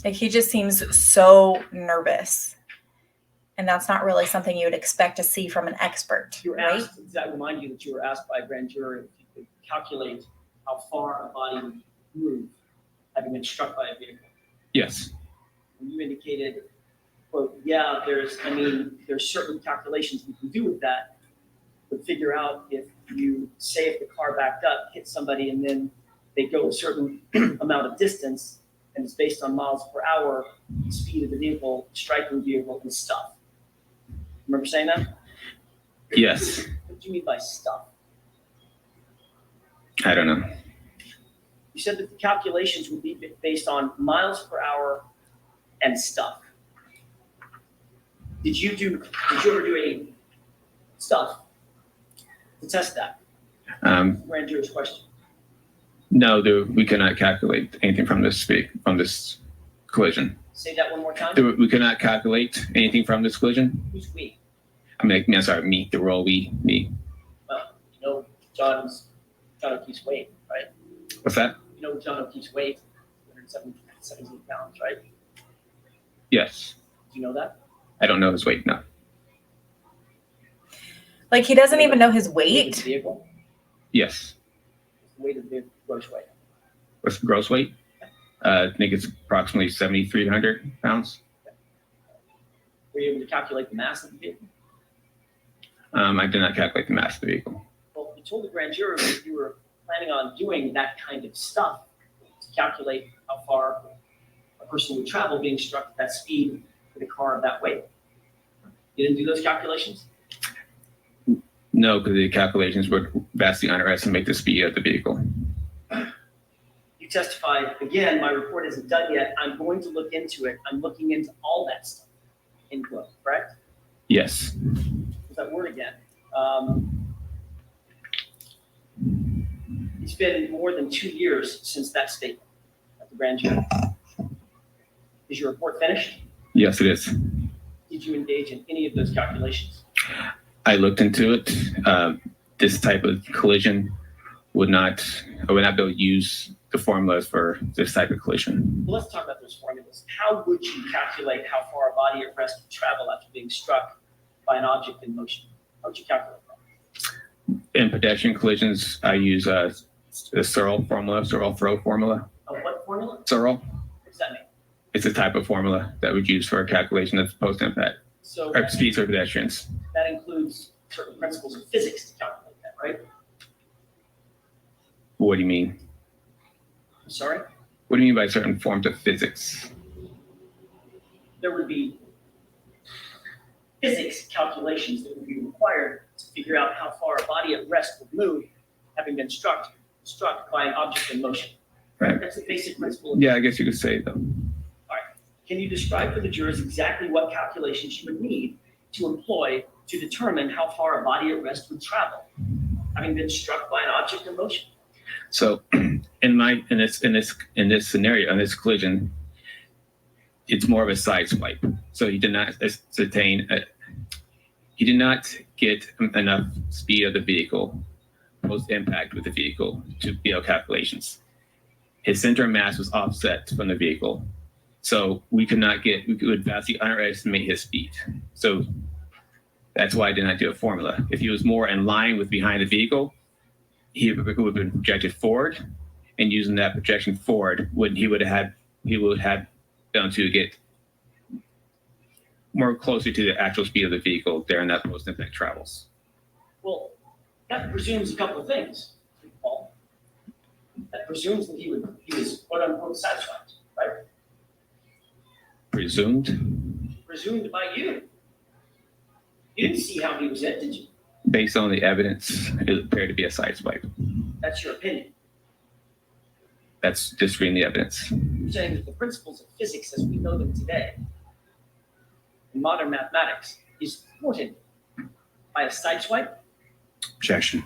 Like, he just seems so nervous. And that's not really something you would expect to see from an expert, You were right? asked, does that remind you that you were asked by a grand jury if you could calculate how far a body would move having been struck by a vehicle? Yes. And you indicated, quote, yeah, there's certain calculations we can do with that, but figure out if you say if the car backed up, hit somebody, and then they go a certain amount of distance, and it's based on miles per hour, speed of the vehicle, striking vehicle, and stuff. Remember saying that? Yes. What do you mean by stuff? I don't know. You said that the calculations would be based on miles per hour and stuff. Did you ever do any stuff to test that? Grand jury's question. No, we cannot calculate anything from this collision. Say that one more time. We cannot calculate anything from this collision. Who's we? I'm sorry, me. The role me. Well, you know John O'Keefe's weight, right? What's that? You know John O'Keefe's weight, 217 pounds, right? Yes. Do you know that? I don't know his weight. No. Like, he doesn't even know his Weight of weight. the vehicle? Yes. The weight of the vehicle, gross weight. What's the gross weight? I think it's approximately 7,300 pounds. Were you able to calculate the mass of the vehicle? I did not calculate the mass of the vehicle. Well, you told the grand jury that you were planning on doing that kind of stuff to calculate how far a person would travel being struck at that speed with a car of that weight. You didn't do those calculations? No, because the calculations would vastly underestimate the speed of the vehicle. You testified, again, my report isn't done yet. I'm going to look into it. I'm looking into all that stuff. End quote, correct? Yes. What's that word again? It's been more than 2 years since that statement at the grand jury. Is your report finished? Yes, it is. Did you engage in any of those calculations? I looked into it. This type of collision I would not be able to use the formulas for this type of collision. Well, let's talk about those formulas. How would you calculate how far a body at rest would travel after being struck by an object in motion? How would you calculate that? In pedestrian collisions, I use a Searle throw formula. A what formula? Searle. What does that mean? It's a type of formula that we use for a calculation of post-impact So or speeds for pedestrians. that includes certain principles of physics to calculate that, right? What do you mean? I'm sorry? What do you mean by certain forms of physics? There would be physics calculations that would be required to figure out how far a body at rest would move having been struck by an object in motion. Right. That's a basic principle. Yeah, I guess you could say though. All right. Can you describe for the jurors exactly what calculations you would need to employ to determine how far a body at rest would travel having been struck by an object in motion? So in this scenario, in this collision, it's more of a side swipe. So he did not get enough speed of the vehicle post impact with the vehicle to be able calculations. His center of mass was offset from the vehicle. So we would vastly underestimate his speed. So that's why I did not do a formula. If he was more in line with behind the vehicle, he would have been projected forward, and using that projection forward, he would have been able to get more closer to the actual speed of the vehicle during that post-impact travels. Well, that presumes a couple of things, Paul. That presumes that he was quote unquote satisfied, right? Presumed? Presumed by you. You didn't see how he was hit, did you? Based on the evidence, it appeared to be a side swipe. That's your opinion. That's just reading the evidence. You're saying that the principles of physics as we know them today in modern mathematics is thwarted by a side swipe? Objection.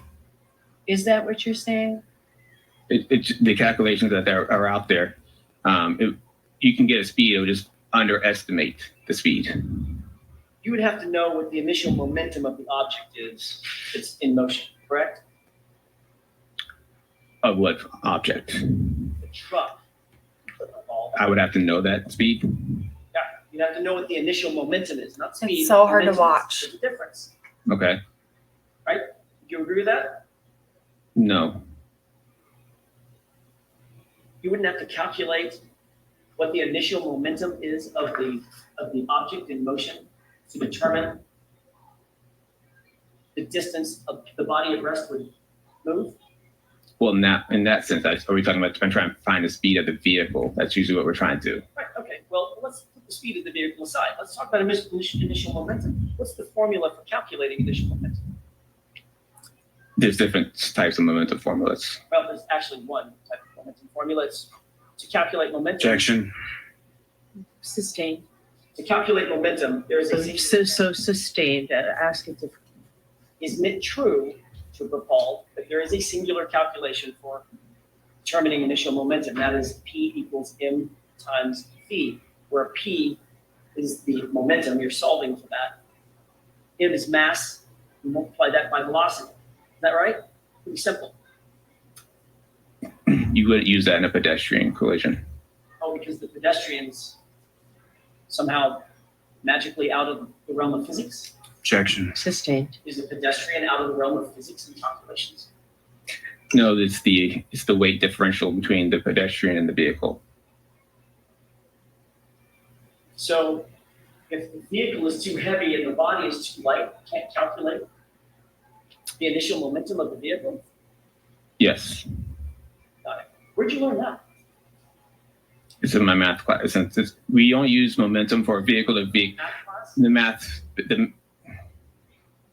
Is that what you're saying? The calculations that are out there, you can get a speed, it would just underestimate the speed. You would have to know what the initial momentum of the object is that's in motion, correct? Of what object? The truck. Of all I would have to know that speed. Yeah, you have to know what the initial momentum is, not speed. It's so hard to momentum is. watch. There's a difference. Okay. Do you agree with that? No. You wouldn't have to calculate what the initial momentum is of the object in motion to determine the distance of the body at rest would move? Well, in that sense, are we talking about trying to find the speed of the vehicle? That's usually what we're trying to do. Right, okay, well, let's put the speed of the vehicle aside. Let's talk about initial momentum. What's the formula for calculating initial momentum? There's different types of momentum formulas. Well, there's actually one type of momentum formula. It's to calculate momentum. Objection. Sustained. To calculate momentum, there's a So sustained, ask it differently. Isn't it true to Paul that there is a singular calculation for determining initial momentum? That is P equals M times V, where P is the momentum. You're solving for that. M is mass. You multiply that by velocity. Is that right? Pretty simple. You would use that in a pedestrian collision. Oh, because the pedestrian's somehow magically out of the realm of physics? Objection. Sustained. Is a pedestrian out of the realm of physics and calculations? No, it's the weight differential between the pedestrian and the vehicle. So if the vehicle is too heavy and the body is too light, can't calculate the initial momentum of the vehicle? Yes, Got it. Where'd you learn that? it's in my math class. We don't use momentum for a vehicle to vehicle. Math class? The math,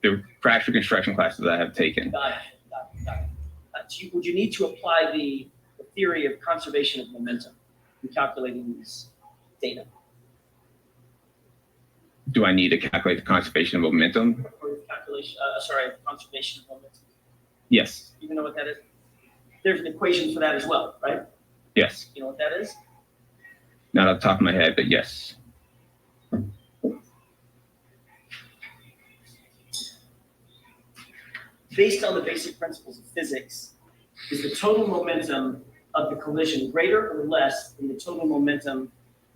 the fracture construction classes I have taken. Got it. Would you need to apply the theory of conservation of momentum in calculating these data? Do I need to calculate the conservation of momentum? Or conservation of momentum? Yes, You know what that is? There's an equation for that as well, right? yes. You know what that is? Not off the top of my head, but yes. Based on the basic principles of physics, is the total momentum of the collision greater or less than the total momentum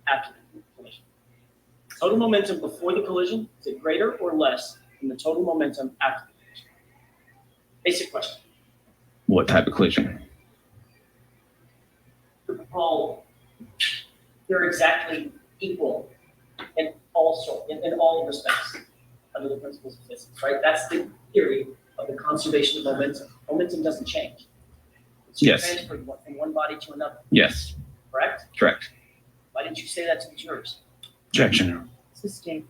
after the collision? Total momentum before the collision, is it greater or less than the total momentum after the collision? Basic question. What type of collision? Paul, they're exactly equal in all respects under the principles of physics, right? That's the theory of the conservation of momentum. Momentum doesn't change. It's Yes. transferred from one body to another, Yes, correct? correct. Why didn't you say that to the jurors? Objection. Sustained.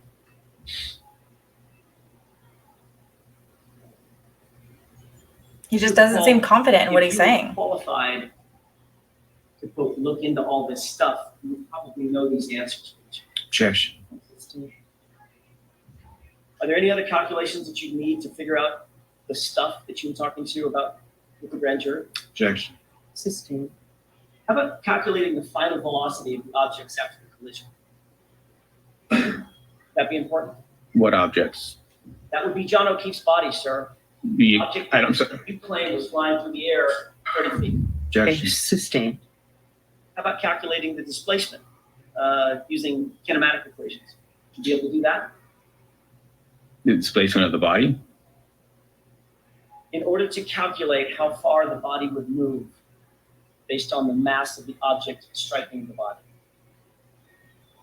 He just doesn't seem confident in what he's If you were saying. qualified to quote, look into all this stuff, you would probably know these answers. Objection. Sustained. Are there any other calculations that you need to figure out the stuff that you were talking to about with the grand jury? Objection. Sustained. How about calculating the final velocity of the objects after the collision? That'd be important. What objects? That would be John O'Keefe's body, sir. Object I don't. that you claim was flying through the air 30 feet. Okay, Objection. sustained. How about calculating the displacement using kinematic equations? Would you be able to do that? The displacement of the body. In order to calculate how far the body would move based on the mass of the object striking the body,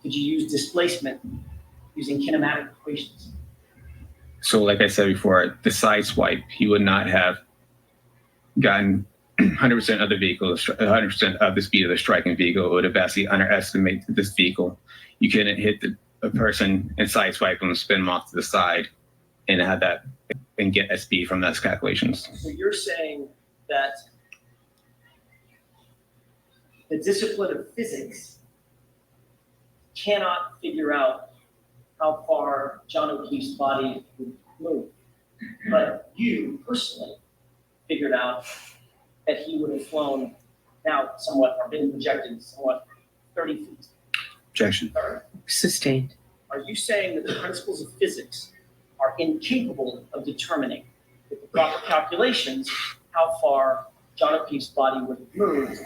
could you use displacement using kinematic equations? So, like I said before, the side swipe, he would not have gotten 100% of the vehicle, 100% of the speed of the striking vehicle. It would have vastly underestimated this vehicle. You couldn't hit a person and side swipe them, spin them off to the side, and have that and get a speed from those calculations. So you're saying that the discipline of physics cannot figure out how far John O'Keefe's body would move, but you personally figured out that he would have flown now somewhat, or been projected somewhat 30 feet. Objection. Sustained. Are you saying that the principles of physics are incapable of determining with the proper calculations how far John O'Keefe's body would have moved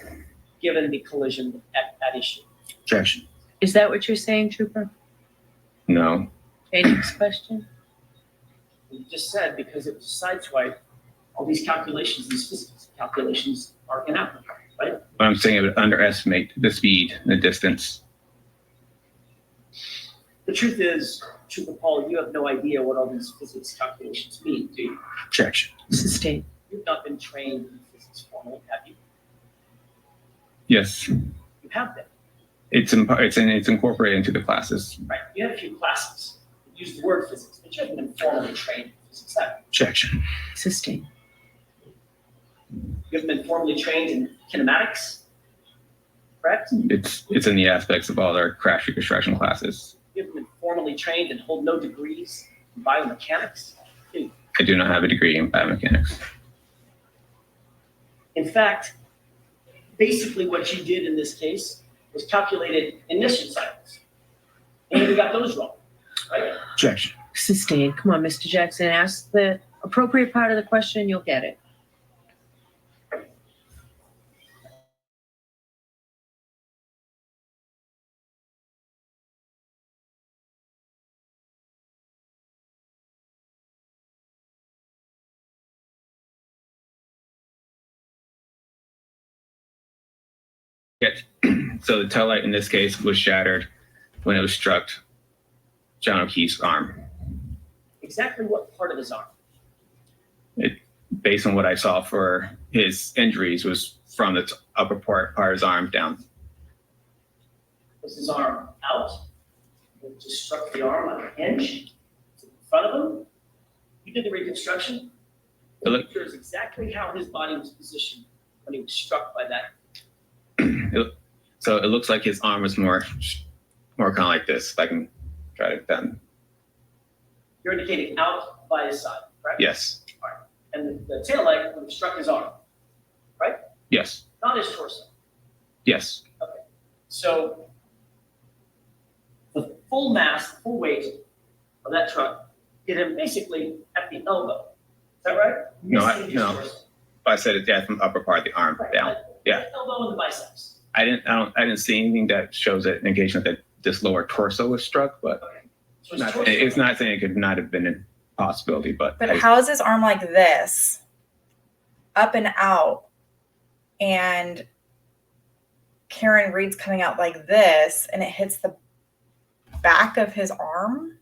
given the collision at issue? Objection. Is that what you're saying, Trooper? No. Okay, next question. You just said because it was sideswiped, all these calculations, these physics calculations are inapplicable, right? But I'm saying it would underestimate the speed and the distance. The truth is, Trooper Paul, you have no idea what all these physics calculations mean, do you? Objection. Sustained. You've not been trained in physics formally, have you? Yes. You have been, It's incorporated into the classes. right? You have a few classes that use the word physics, but you haven't been formally trained in physics, have you? Objection. Sustained. You haven't been formally trained in kinematics, correct? It's in the aspects of all our crash reconstruction classes. You haven't been formally trained and hold no degrees in biomechanics. I do not have a degree in biomechanics. In fact, basically what you did in this case was calculated ignition cycles. And you got those wrong, right? Objection. Sustained. Come on, Mr. Jackson, ask the appropriate part of the question, you'll get it. Yes. So the tail light in this case was shattered when it was struck John O'Keefe's arm. Exactly what part of his arm? Based on what I saw for his injuries was from the upper part of his arm down. Was his arm out? It just struck the arm like a hinge? In front of him? You did the reconstruction? It looked- Here's exactly how his body was positioned when he was struck by that. So it looks like his arm was more kind of like this. If I can try to done. You're indicating out by his side, correct? Yes. And the tail light would have struck his arm, Yes. not his torso. Yes. So the full mass, the full weight of that truck hit him basically at the elbow. Is that right? No, Missing his no. torso. I said it from upper part of the arm Right, down. but Yeah. the elbow and the biceps. I didn't see anything that shows an indication that this lower torso was struck, but So his torso- it's not saying it could not have been a possibility, but But how is his arm like this, up and out, and Karen Reed's coming out like this, and it hits the back of his arm?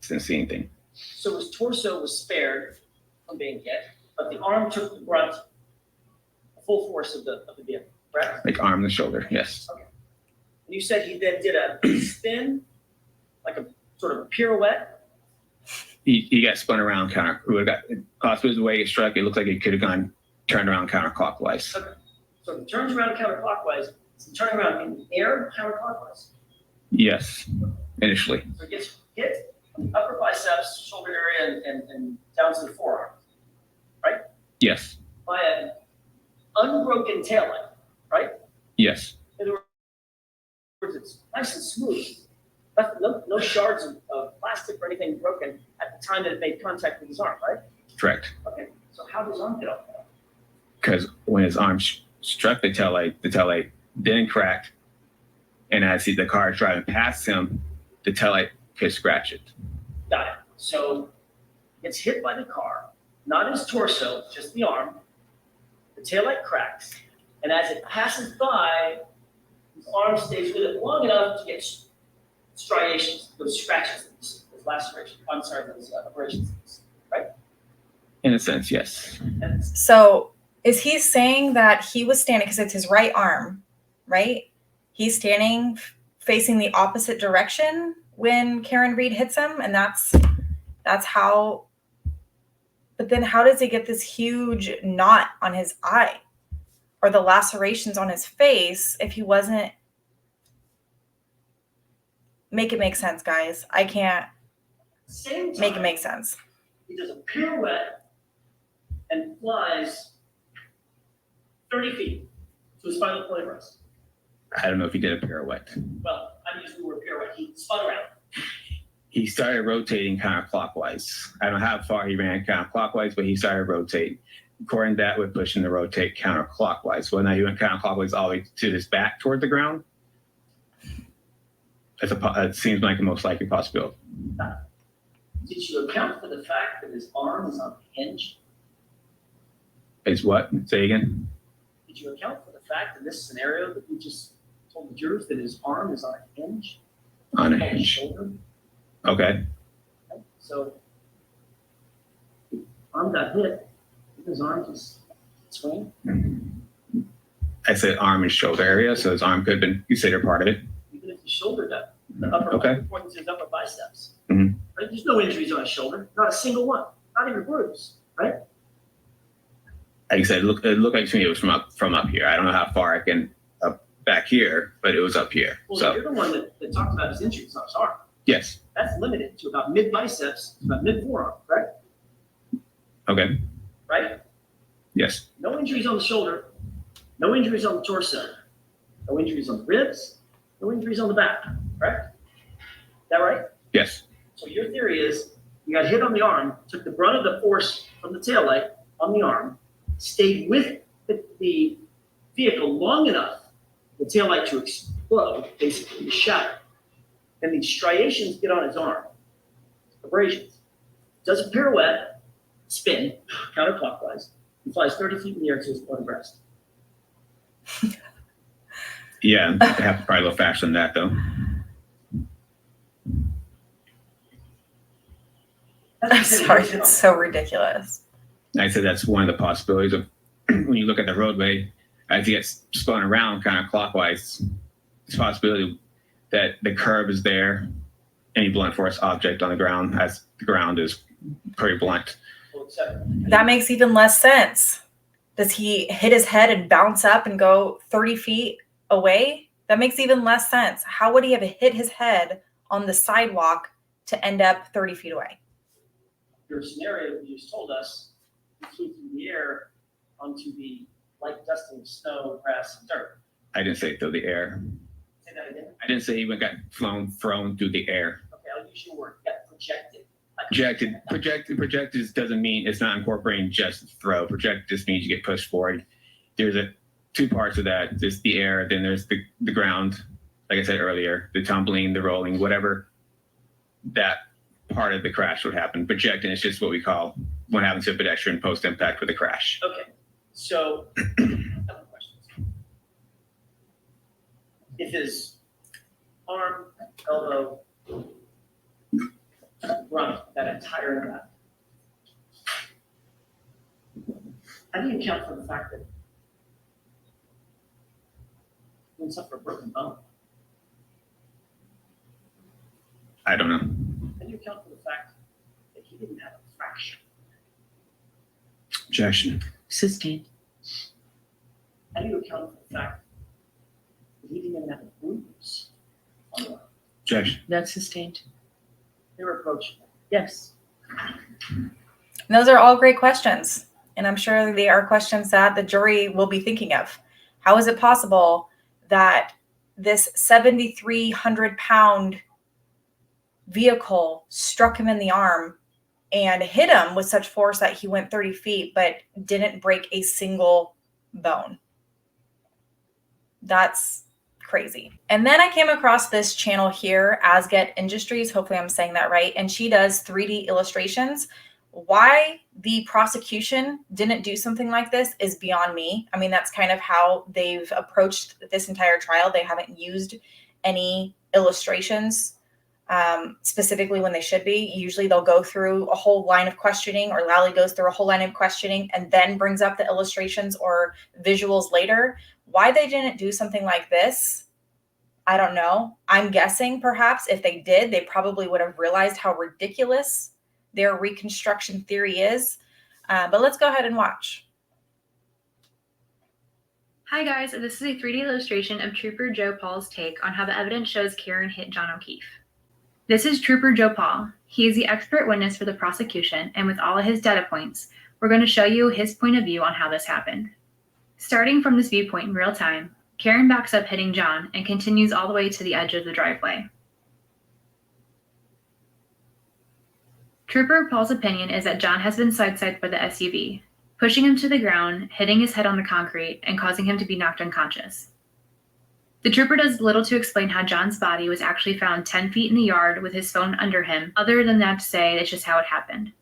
I didn't see anything. So his torso was spared from being hit, but the arm took the brunt, the full force of the vehicle, correct? Like arm and shoulder, yes. And you said he then did a spin, like a sort of a pirouette. He got spun around possibly the way he struck, it looked like he could have turned around counterclockwise. So he turns around counterclockwise. Is he turning around in the air counterclockwise? Yes, initially. So he gets hit on the upper biceps, shoulder area, and down to the forearm Yes. by an unbroken taillight, right? Yes. In other words, it's nice and smooth. No shards of plastic or anything broken at the time that it made contact with his arm, right? Correct. Okay, so how does his arm get off that? Because when his arm struck the taillight then cracked, and as the car is driving past him, the taillight could scratch it. Got it. So it's hit by the car, not his torso, just the arm. The taillight cracks, and as it passes by, his arm stays with it long enough to get striations, those scratches, those lacerations. I'm sorry, those abrasions, right? In a sense, yes. And So is he saying that he was standing, because it's his right arm, right? He's standing facing the opposite direction when Karen Reed hits him, and that's how. But then how does he get this huge knot on his eye or the lacerations on his face if he wasn't? Make it make sense, guys. I can't same time, make it make sense. he does a pirouette and flies 30 feet to his final point of rest. I don't know if he did a pirouette. Well, I'm using the word pirouette. He spun around. He started rotating counterclockwise. I don't know how far he ran counterclockwise, but he started rotating. according to that, would push him to rotate counterclockwise. Well, now he went counterclockwise all the way to his back toward the ground. It seems like the most likely possibility. Did you account for the fact that his arm is on a hinge? Is what? Say again? Did you account for the fact in this scenario that you just told the jurors that his arm is on a hinge? On a On his hinge. shoulder? Okay. Okay, so, arm got hit, did his arm just swing? I said arm and shoulder area, so his arm could have been considered part of it. Even if his shoulder got, the upper, Okay. pointing to his upper biceps. Mhm. Right? There's no injuries on his shoulder, not a single one, not even a bruise, right? Like I said, it looked like to me it was from up here. I don't know how far I can up back here, but it was up here. Well, So you're the one that talked about his injuries on his arm. yes. That's limited to about mid biceps, to about mid forearm, right? Okay. Right? Yes. No injuries on the shoulder, no injuries on the torso, no injuries on the ribs, no injuries on the back, correct? Is that right? Yes. So your theory is you got hit on the arm, took the brunt of the force from the taillight on the arm, stayed with the vehicle long enough for the taillight to explode, basically to shatter. And these striations get on his arm, abrasions. Does a pirouette, spin, counterclockwise, and flies 30 feet in the air to his bloody breast. Yeah. I have to probably a little faster than that though. I'm sorry, it's so ridiculous. I said that's one of the possibilities of when you look at the roadway as he gets spun around counterclockwise. It's a possibility that the curb is there, any blunt force object on the ground, as the ground is pretty blunt. Well, except That makes even less sense. Does he hit his head and bounce up and go 30 feet away? That makes even less sense. How would he have hit his head on the sidewalk to end up 30 feet away? your scenario you just told us, you flew through the air onto the light dusting of snow, grass, and dirt. I didn't say through the air. Say that again. I didn't say he got thrown through the air. Okay, I'll use your word. Got projected. Projected doesn't mean it's not incorporating just throw. Project just means you get pushed forward. There's two parts of that. There's the air, then there's the ground. Like I said earlier, the tumbling, the rolling, whatever that part of the crash would happen. Projecting is just what we call what happens to a pedestrian post-impact with a crash. Okay, so I have a question. If his arm, elbow, grunt, that entire impact, how do you account for the fact that he didn't suffer a broken bone? I don't know. How do you account for the fact that he didn't have a fracture? Objection. Sustained. How do you account for the fact that he didn't even have a bruise on the arm? Objection. That's sustained. Irreproachable. Yes. And those are all great questions. And I'm sure they are questions that the jury will be thinking of. How is it possible that this 7,300-pound vehicle struck him in the arm and hit him with such force that he went 30 feet, but didn't break a single bone? That's crazy. And then I came across this channel here, Asget Industries. Hopefully I'm saying that right. And she does 3D illustrations. Why the prosecution didn't do something like this is beyond me. I mean, that's kind of how they've approached this entire trial. They haven't used any illustrations specifically when they should be. Usually they'll go through a whole line of questioning, or Lally goes through a whole line of questioning and then brings up the illustrations or visuals later. Why they didn't do something like this, I don't know. I'm guessing perhaps if they did, they probably would have realized how ridiculous their Reconstruction theory is. But let's go ahead and watch. Hi guys, this is a 3D illustration of Trooper Joe Paul's take on how the evidence shows Karen hit John O'Keefe. This is Trooper Joe Paul. He is the expert witness for the prosecution, and with all of his data points, we're going to show you his point of view on how this happened. Starting from this viewpoint in real time, Karen backs up hitting John and continues all the way to the edge of the driveway. Trooper Paul's opinion is that John has been sideswiped by the SUV, pushing him to the ground, hitting his head on the concrete, and causing him to be knocked unconscious. The trooper does little to explain how John's body was actually found 10 feet in the yard with his phone under him, other than that to say it's just how it happened.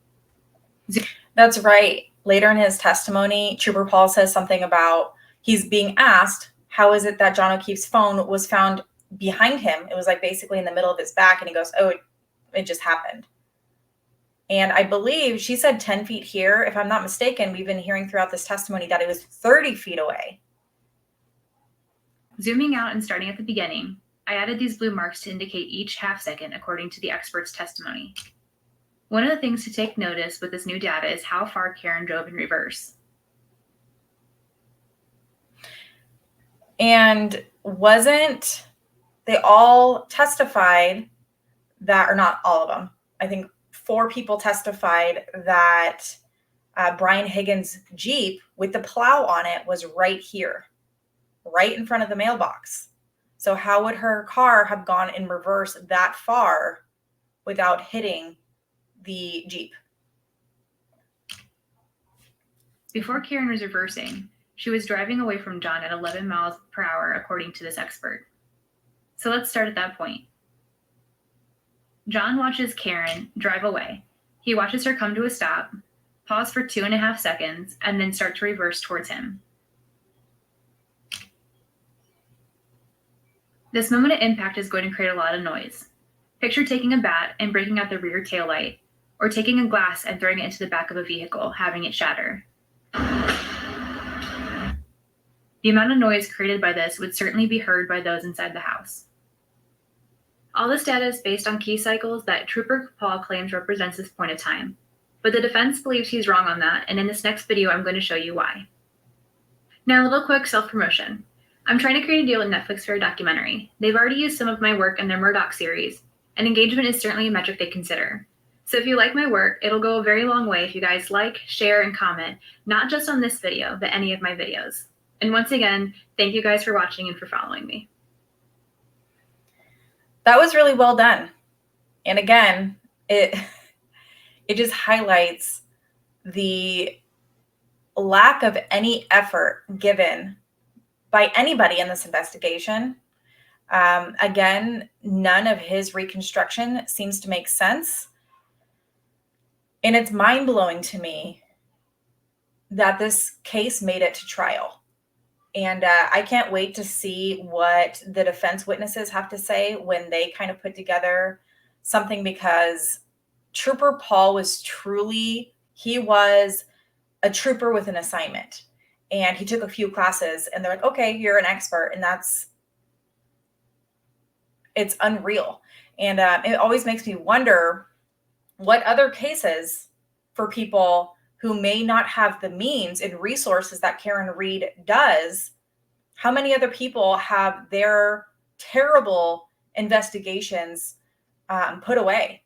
That's right. Later in his testimony, Trooper Paul says something about he's being asked, how is it that John O'Keefe's phone was found behind him? It was like basically in the middle of his back. And he goes, oh, it just happened. And I believe she said 10 feet here. If I'm not mistaken, we've been hearing throughout this testimony that it was 30 feet away. Zooming out and starting at the beginning, I added these blue marks to indicate each half second according to the expert's testimony. One of the things to take notice with this new data is how far Karen drove in reverse. And wasn't they all testified that, or not all of them, I think 4 people testified that Brian Higgins' Jeep with the plow on it was right here, right in front of the mailbox. So how would her car have gone in reverse that far without hitting the Jeep? Before Karen was reversing, she was driving away from John at 11 miles per hour, according to this expert. So let's start at that point. John watches Karen drive away. He watches her come to a stop, pause for 2.5 seconds, and then start to reverse towards him. This moment of impact is going to create a lot of noise. Picture taking a bat and breaking out the rear taillight, or taking a glass and throwing it into the back of a vehicle, having it shatter. The amount of noise created by this would certainly be heard by those inside the house. All this data is based on key cycles that Trooper Paul claims represents this point of time, but the defense believes he's wrong on that, and in this next video I'm going to show you why. Now a little quick self-promotion. I'm trying to create a deal with Netflix for a documentary. They've already used some of my work in their Murdoch series, and engagement is certainly a metric they consider. So if you like my work, it'll go a very long way if you guys like, share, and comment, not just on this video, but any of my videos. And once again, thank you guys for watching and for following me. That was really well done. And again, it just highlights the lack of any effort given by anybody in this investigation. Again, none of his reconstruction seems to make sense. And it's mind-blowing to me that this case made it to trial. And I can't wait to see what the defense witnesses have to say when they kind of put together something, because Trooper Paul was he was a trooper with an assignment. And he took a few classes and they're like, okay, you're an expert. And it's unreal. And it always makes me wonder what other cases for people who may not have the means and resources that Karen Reed does, how many other people have their terrible investigations put away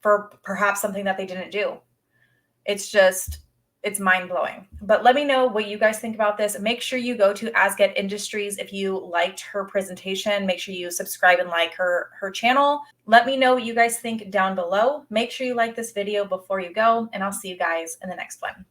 for perhaps something that they didn't do? It's mind-blowing. But let me know what you guys think about this. Make sure you go to Asget Industries if you liked her presentation. Make sure you subscribe and like her channel. Let me know what you guys think down below. Make sure you like this video before you go, and I'll see you guys in the next one.